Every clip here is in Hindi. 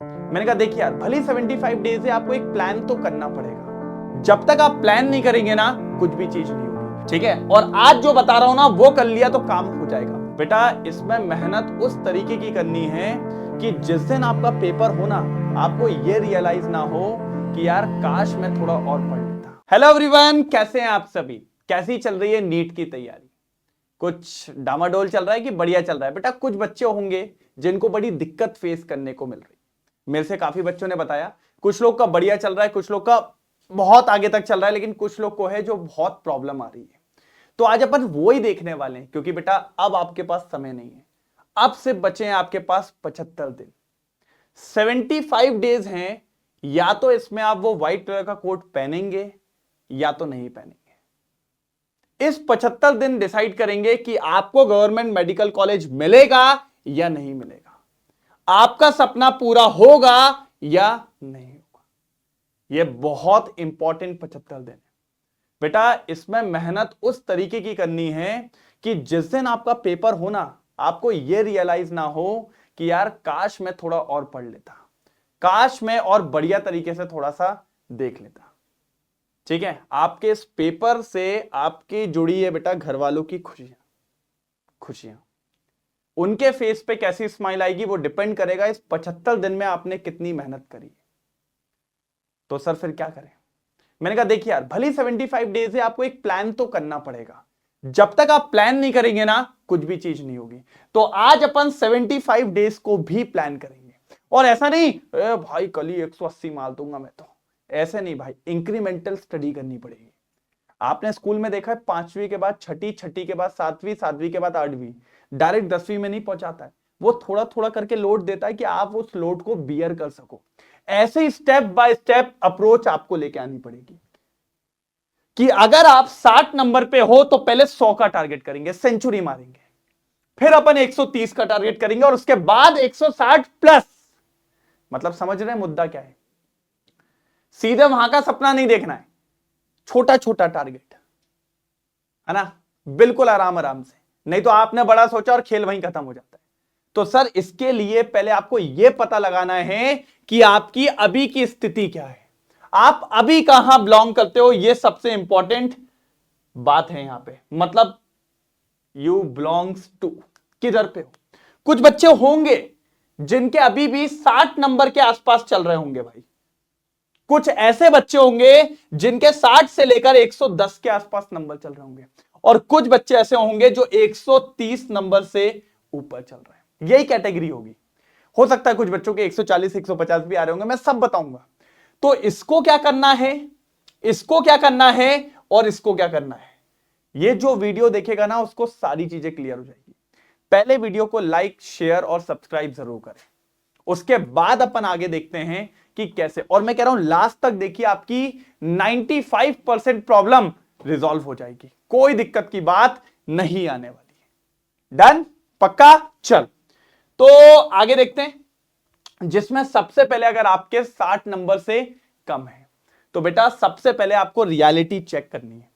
मैंने कहा देखिए यार, भले 75 डेज है, आपको एक प्लान तो करना पड़ेगा। जब तक आप प्लान नहीं करेंगे ना, कुछ भी चीज नहीं होगी, ठीक है। और आज जो बता रहा हूं ना, वो कर लिया तो काम हो जाएगा। बेटा, इसमें मेहनत उस तरीके की करनी है कि जिस दिन आपका पेपर हो ना, आपको ये रियलाइज ना हो कि यार काश मैं थोड़ा और पढ़ लेता। हेलो एवरीवन, कैसे हैं आप सभी? कैसी चल रही है नीट की तैयारी? कुछ डामाडोल चल रहा है कि बढ़िया चल रहा है? बेटा, कुछ बच्चे होंगे जिनको बड़ी दिक्कत फेस करने को मिल रही। मेरे से काफी बच्चों ने बताया, कुछ लोग का बढ़िया चल रहा है, कुछ लोग का बहुत आगे तक चल रहा है, लेकिन कुछ लोग को है जो बहुत प्रॉब्लम आ रही है। तो आज अपन वो ही देखने वाले हैं, क्योंकि बेटा अब आपके पास समय नहीं है। अब सिर्फ बचे हैं आपके पास 75 दिन। 75 डेज हैं। या तो इसमें आप वो व्हाइट कलर का कोट पहनेंगे या तो नहीं पहनेंगे। इस 75 दिन डिसाइड करेंगे कि आपको गवर्नमेंट मेडिकल कॉलेज मिलेगा या नहीं मिलेगा, आपका सपना पूरा होगा या नहीं होगा। यह बहुत इंपॉर्टेंट 75 दिन है बेटा। इसमें मेहनत उस तरीके की करनी है कि जिस दिन आपका पेपर हो ना, आपको यह रियलाइज ना हो कि यार काश मैं थोड़ा और पढ़ लेता, काश मैं और बढ़िया तरीके से थोड़ा सा देख लेता। ठीक है, आपके इस पेपर से आपकी जुड़ी है बेटा घर वालों की खुशियां। उनके फेस पे कैसी स्माइल आएगी वो डिपेंड करेगा इस 75 दिन में आपने कितनी मेहनत करी। तो सर फिर क्या करें? मैंने कहा देखिए यार, भले 75 डेज है, आपको एक प्लान तो करना पड़ेगा। जब तक आप प्लान नहीं करेंगे ना, कुछ भी चीज नहीं होगी। तो आज अपन 75 डेज को भी प्लान करेंगे। और ऐसा नहीं भाई कल ही 180 मार दूंगा मैं, तो ऐसे नहीं भाई, इंक्रीमेंटल स्टडी करनी पड़ेगी। आपने स्कूल में देखा है, 5वीं के बाद छठी, छठी के बाद 7वीं, 7वीं के बाद 8वीं, डायरेक्ट 10वीं में नहीं पहुंचाता है। वो थोड़ा थोड़ा करके लोड देता है कि आप उस लोड को बियर कर सको। ऐसे स्टेप बाय स्टेप अप्रोच आपको लेके आनी पड़ेगी कि अगर आप 60 नंबर पे हो तो पहले 100 का टारगेट करेंगे, सेंचुरी मारेंगे। फिर अपन 130 का टारगेट करेंगे और उसके बाद 160 प्लस। मतलब समझ रहे हैं मुद्दा क्या है? सीधे वहां का सपना नहीं देखना है, छोटा छोटा टारगेट, है ना, बिल्कुल आराम आराम से। नहीं तो आपने बड़ा सोचा और खेल वहीं खत्म हो जाता है। तो सर इसके लिए पहले आपको यह पता लगाना है कि आपकी अभी की स्थिति क्या है, आप अभी कहां बिलोंग करते हो। यह सबसे इंपॉर्टेंट बात है यहां पे। मतलब यू बिलोंग्स टू, किधर पे हो। कुछ बच्चे होंगे जिनके अभी भी 60 नंबर के आसपास चल रहे होंगे भाई। कुछ ऐसे बच्चे होंगे जिनके 60 से लेकर 110 के आसपास नंबर चल रहे होंगे, और कुछ बच्चे ऐसे होंगे जो 130 नंबर से ऊपर चल रहे हैं। यही कैटेगरी होगी। हो सकता है कुछ बच्चों के 140 150 भी आ रहे होंगे, मैं सब बताऊंगा। तो इसको क्या करना है, इसको क्या करना है और इसको क्या करना है, ये जो वीडियो देखेगा ना उसको सारी चीजें क्लियर हो जाएगी। पहले वीडियो को लाइक, शेयर और सब्सक्राइब जरूर करें, उसके बाद अपन आगे देखते हैं कि कैसे। और मैं कह रहा हूं लास्ट तक देखिए, आपकी 95% प्रॉब्लम रिजॉल्व हो जाएगी, कोई दिक्कत की बात नहीं आने वाली है। डन? पक्का? चल तो आगे देखते हैं, जिसमें सबसे पहले अगर आपके 60 नंबर से कम है तो बेटा सबसे पहले आपको रियलिटी चेक करनी है।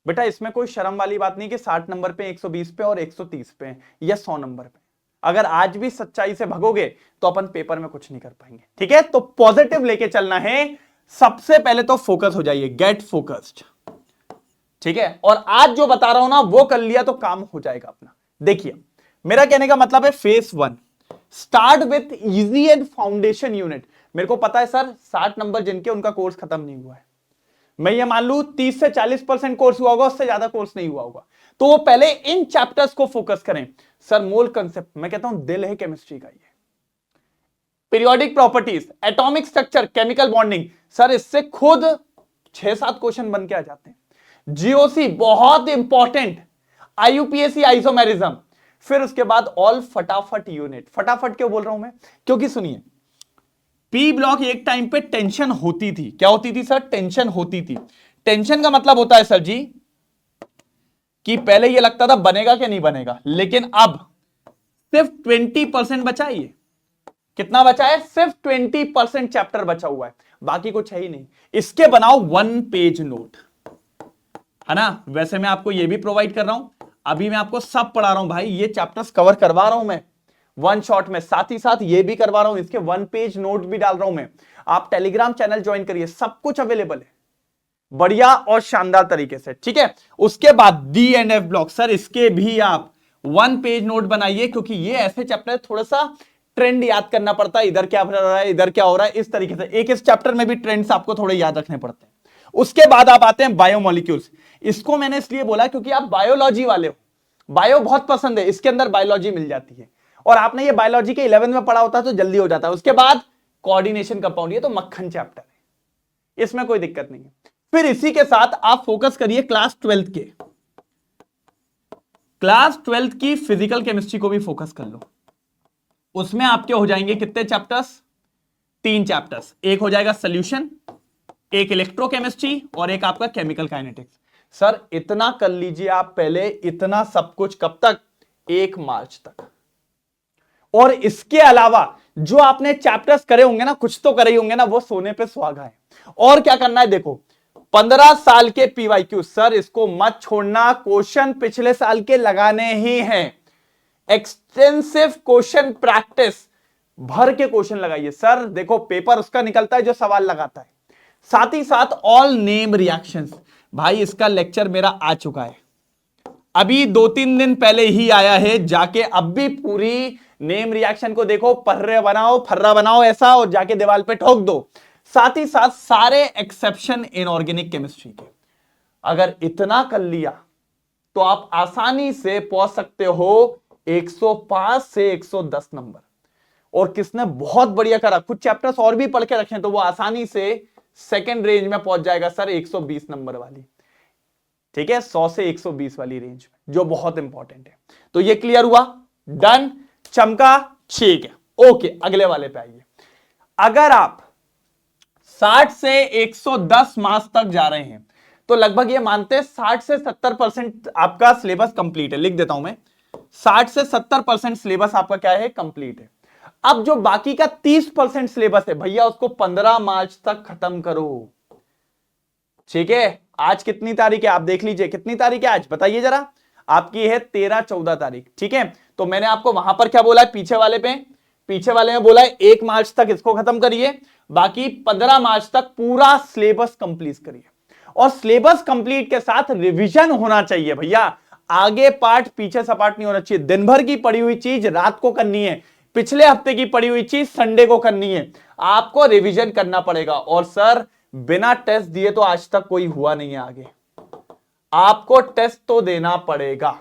बेटा इसमें कोई शर्म वाली बात नहीं कि 60 नंबर पे, 120 पे और 130 पे या 100 नंबर पे। अगर आज भी सच्चाई से भगोगे तो अपन पेपर में कुछ नहीं कर पाएंगे, ठीक है। तो पॉजिटिव लेके चलना है। सबसे पहले तो फोकस हो जाइए, गेट फोकस्ड, ठीक है। और आज जो बता रहा हूं ना वो कर लिया तो काम हो जाएगा अपना। देखिए मेरा कहने का मतलब है face 1 start with easy and foundation unit. मेरे को पता है सर 60 नंबर जिनके, उनका कोर्स खत्म नहीं हुआ है। मैं ये मान लू 30 से 40% कोर्स हुआ होगा, उससे ज्यादा कोर्स नहीं हुआ होगा। तो वो पहले इन चैप्टर्स को फोकस करें। सर मोल कंसेप्ट, मैं कहता हूं दिल है केमिस्ट्री का ये। Periodic properties, atomic structure, chemical bonding, sir इससे खुद 6-7 क्वेश्चन बन के आ जाते हैं। जीओसी बहुत इंपॉर्टेंट, आईयूपीएसी आइसोमेरिज्म। फिर उसके बाद ऑल फटाफट यूनिट। फटाफट क्यों बोल रहा हूं मैं? क्योंकि सुनिए, पी ब्लॉक एक टाइम पे टेंशन होती थी। क्या होती थी सर? टेंशन होती थी। टेंशन का मतलब होता है सर जी कि पहले ये लगता था बनेगा कि नहीं बनेगा, लेकिन अब सिर्फ 20% बचा है। ये कितना बचा है? सिर्फ 20% चैप्टर बचा हुआ है, बाकी कुछ है ही नहीं। इसके बनाओ 1 पेज नोट, है ना। वैसे मैं आपको ये भी प्रोवाइड कर रहा हूं, अभी मैं आपको सब पढ़ा रहा हूं भाई, ये चैप्टर्स कवर करवा रहा हूं मैं। वन शॉट में। साथ ही साथ ये भी करवा रहा हूं, इसके 1 पेज नोट भी डाल रहा हूं मैं। आप टेलीग्राम चैनल ज्वाइन करिए, सब कुछ अवेलेबल है बढ़िया और शानदार तरीके से, ठीक है। उसके बाद D and F block, sir इसके भी आप 1 पेज नोट बनाइए, क्योंकि ये ऐसे चैप्टर थोड़ा सा ट्रेंड याद करना पड़ता है, इधर क्या हो रहा है, इधर क्या हो रहा है, इस तरीके से एक इस चैप्टर में भी ट्रेंड्स आपको थोड़े याद रखने पड़ते हैं। उसके बाद आप आते हैं बायोमोलिक्यूल्स। इसको मैंने इसलिए बोला क्योंकि आप बायोलॉजी वाले हो, बायो बहुत पसंद है, इसके अंदर बायोलॉजी मिल जाती है, और आपने ये बायोलॉजी के 11 में पढ़ा होता तो जल्दी हो जाता है। उसके बाद कोऑर्डिनेशन कंपाउंड, ये तो मक्खन चैप्टर है, इसमें कोई दिक्कत नहीं है। फिर इसी के साथ आप फोकस करिए क्लास 12th के, क्लास 12th की फिजिकल केमिस्ट्री को भी फोकस कर लो। उसमें आपके हो जाएंगे कितने चैप्टर्स, 3 चैप्टर्स, एक हो जाएगा सोल्यूशन, एक इलेक्ट्रोकेमिस्ट्री और एक आपका केमिकल काइनेटिक्स। सर इतना कर लीजिए आप पहले, इतना सब कुछ कब तक, 1 मार्च तक। और इसके अलावा जो आपने चैप्टर्स करे होंगे ना, कुछ तो करे ही होंगे ना, वो सोने पे सुहागा है। और क्या करना है, देखो 15 साल के पीवाईक्यू, सर इसको मत छोड़ना, क्वेश्चन पिछले साल के लगाने ही हैं। एक्सटेंसिव क्वेश्चन प्रैक्टिस, भर के क्वेश्चन लगाइए। सर देखो पेपर उसका निकलता है जो सवाल लगाता है। साथ ही साथ ऑल नेम रिएक्शंस, भाई इसका लेक्चर मेरा आ चुका है, अभी 2-3 दिन पहले ही आया है, जाके अब भी पूरी नेम रिएक्शन को देखो, पर्रे बनाओ, फर्रा बनाओ ऐसा, और जाके दीवार पे ठोक दो। साथ ही साथ सारे एक्सेप्शन इनऑर्गेनिक केमिस्ट्री के, अगर इतना कर लिया तो आप आसानी से पहुंच सकते हो 105 से 110 नंबर। और किसने बहुत बढ़िया करा, कुछ चैप्टर्स और भी पढ़ के रखे तो वो आसानी से सेकंड रेंज में पहुंच जाएगा सर, 120 नंबर वाली, ठीक है, 100 से 120 वाली रेंज में, जो बहुत इंपॉर्टेंट है। तो ये क्लियर हुआ, डन, चमका, ठीक है। ओके, अगले वाले पे आइए। अगर आप 60 से 110 मार्क्स तक जा रहे हैं तो लगभग ये मानते हैं 60 से 70% आपका सिलेबस कंप्लीट है। लिख देता हूं मैं, 60 से 70% सिलेबस आपका क्या है, कंप्लीट है। अब जो बाकी का 30% सिलेबस है भैया, उसको 15 मार्च तक खत्म करो, ठीक है। आज कितनी तारीख है, आप देख लीजिए, कितनी तारीख है आज बताइए जरा, आपकी है 13-14 तारीख, ठीक है। तो मैंने आपको वहां पर क्या बोला है, पीछे वाले में बोला है 1 मार्च तक इसको खत्म करिए, बाकी 15 मार्च तक पूरा सिलेबस कंप्लीट करिए। और सिलेबस कंप्लीट के साथ रिवीजन होना चाहिए भैया, आगे पार्ट पीछे सपाट नहीं होना चाहिए। दिन भर की पढ़ी हुई चीज रात को करनी है, पिछले हफ्ते की पढ़ी हुई चीज संडे को करनी है, आपको रिवीजन करना पड़ेगा। और सर बिना टेस्ट दिए तो आज तक कोई हुआ नहीं है आगे, आपको टेस्ट तो देना पड़ेगा।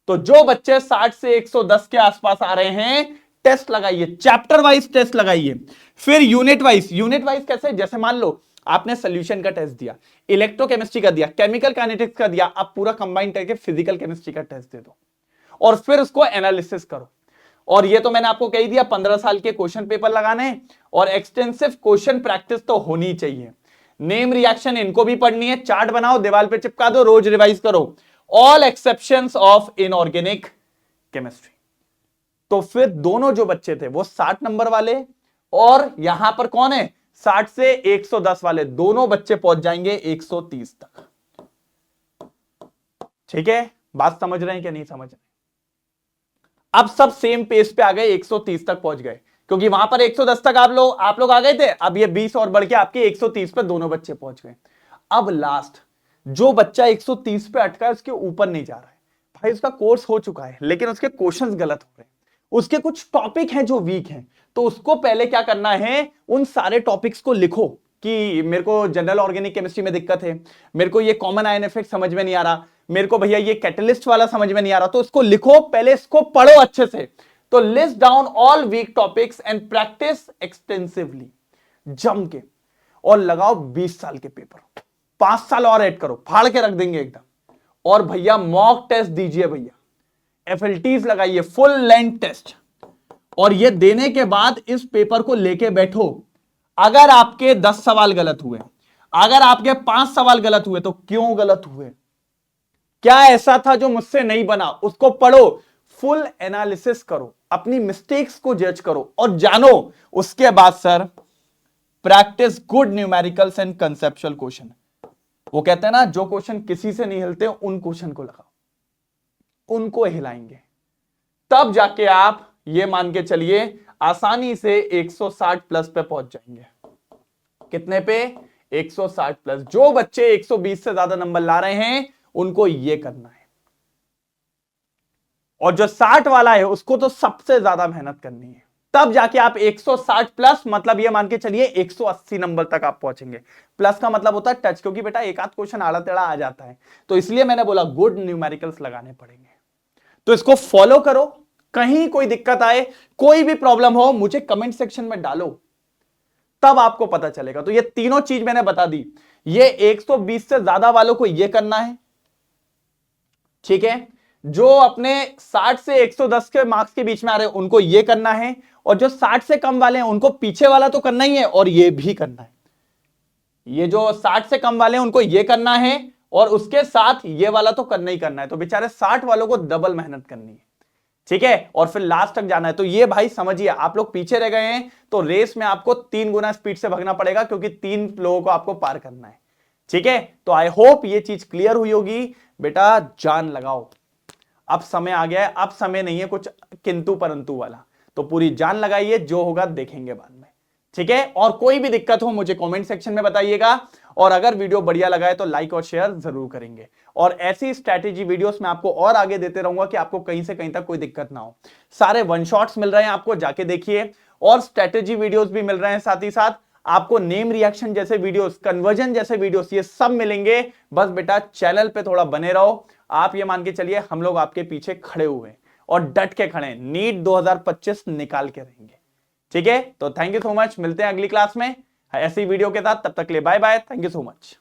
तो जो बच्चे 60 से 110 के आसपास आ रहे हैं, टेस्ट लगाइए, चैप्टर वाइज टेस्ट लगाइए। फिर यूनिट वाइज कैसे, जैसे मान लो आपने सोल्यूशन का टेस्ट दिया, इलेक्ट्रोकेमिस्ट्री का दिया, केमिकल काइनेटिक्स का दिया, आप पूरा कंबाइन करके फिजिकल केमिस्ट्री का टेस्ट दे दो और फिर उसको एनालिसिस करो। और ये तो मैंने आपको कह दिया, 15 साल के क्वेश्चन पेपर लगाने और एक्सटेंसिव क्वेश्चन प्रैक्टिस तो होनी चाहिए। नेम रिएक्शन इनको भी पढ़नी है, चार्ट बनाओ, दीवार पे चिपका दो, रोज रिवाइज करो, all exceptions of inorganic chemistry. तो फिर दोनों जो बच्चे थे वो 60 नंबर वाले, और यहां पर कौन है 60 से 110 वाले, दोनों बच्चे पहुंच जाएंगे 130 तक, ठीक है। बात समझ रहे हैं कि नहीं समझ रहे? अब सब सेम पेज पे आ गए, 130 तक पहुंच गए, क्योंकि वहां पर 110 तक आप लोग आ गए थे, अब ये 20 और बढ़ के आपके 130 पे दोनों बच्चे पहुंच गए। अब लास्ट जो बच्चा 130 पे अटका है, उसके ऊपर नहीं जा रहा है भाई, उसका कोर्स हो चुका है लेकिन उसके क्वेश्चंस गलत हो रहे हैं, उसके कुछ टॉपिक हैं जो वीक हैं, तो उसको पहले क्या करना है, उन सारे टॉपिक्स को लिखो कि मेरे को जनरल ऑर्गेनिक केमिस्ट्री में दिक्कत है, मेरे को ये कॉमन आयन इफेक्ट समझ में नहीं आ रहा, मेरे को भैया ये कैटलिस्ट वाला समझ में नहीं आ रहा, तो इसको लिखो, पहले इसको पढ़ो अच्छे से। तो list down all weak topics and practice extensively, जम के, और लगाओ 20 साल के पेपर, 5 साल और ऐड करो, फाड़ के रख देंगे एकदम। और भैया मॉक टेस्ट दीजिए भैया, एफएलटीज लगाइए, फुल लेंथ टेस्ट, और ये देने के बाद इस पेपर को लेके बैठो। अगर आपके 10 सवाल गलत हुए, अगर आपके 5 सवाल गलत हुए, तो क्यों गलत हुए, क्या ऐसा था जो मुझसे नहीं बना, उसको पढ़ो, फुल एनालिसिस करो, अपनी मिस्टेक्स को जज करो और जानो। उसके बाद sir practice good numericals and conceptual question. वो कहते हैं ना, जो क्वेश्चन किसी से नहीं हिलते उन क्वेश्चन को लगाओ, उनको हिलाएंगे, तब जाके आप ये मान के चलिए आसानी से 160 प्लस पे पहुंच जाएंगे। कितने पे? 160 प्लस। जो बच्चे 120 से ज्यादा नंबर ला रहे हैं उनको ये करना है, और जो 60 वाला है उसको तो सबसे ज्यादा मेहनत करनी है, तब जाके आप 160 प्लस, मतलब ये मान के चलिए 180 नंबर तक आप पहुंचेंगे। प्लस का मतलब होता है टच, क्योंकि बेटा एक आध क्वेश्चन आड़ा टेढ़ा आ जाता है, तो इसलिए मैंने बोला गुड न्यूमेरिकल्स लगाने पड़ेंगे। तो इसको फॉलो करो, कहीं कोई दिक्कत आए, कोई भी प्रॉब्लम हो, मुझे कमेंट सेक्शन में डालो, तब आपको पता चलेगा। तो ये तीनों चीज मैंने बता दी। ये 120 से ज्यादा वालों को ये करना है, ठीक है। जो अपने 60 से 110 के मार्क्स के बीच में आ रहे हैं उनको ये करना है, और जो 60 से कम वाले हैं उनको पीछे वाला तो करना ही है और ये भी करना है। ये जो 60 से कम वाले हैं उनको ये करना है और उसके साथ ये वाला तो करना ही करना है। तो बेचारे 60 वालों को डबल मेहनत करनी है, ठीक है, और फिर लास्ट तक जाना है। तो ये भाई समझिए, आप लोग पीछे रह गए हैं तो रेस में आपको 3 गुना स्पीड से भागना पड़ेगा, क्योंकि 3 लोगों को आपको पार करना है, ठीक है। तो आई होप ये चीज क्लियर हुई होगी। बेटा जान लगाओ, अब समय आ गया है, अब समय नहीं है कुछ किंतु परंतु वाला, तो पूरी जान लगाइए, जो होगा देखेंगे बाद में, ठीक है। और कोई भी दिक्कत हो मुझे कमेंट सेक्शन में बताइएगा, और अगर वीडियो बढ़िया लगा है तो लाइक और शेयर जरूर करेंगे। और ऐसी स्ट्रैटेजी वीडियोस मैं आपको और आगे देते रहूंगा कि आपको कहीं से कहीं तक कोई दिक्कत ना हो। सारे वन शॉट्स मिल रहे हैं आपको, जाके देखिए, और स्ट्रैटेजी वीडियोस भी मिल रहे हैं, साथ ही साथ आपको नेम रिएक्शन जैसे वीडियोस, कन्वर्जन जैसे वीडियोस, ये सब मिलेंगे। बस बेटा चैनल पे थोड़ा बने रहो। आप ये मान के चलिए हम लोग आपके पीछे खड़े हुए और डट के खड़े, नीट 2025 निकाल के रहेंगे, ठीक है। तो थैंक यू सो मच, मिलते हैं अगली क्लास में ऐसी वीडियो के साथ, तब तक के लिए bye bye, thank you so much.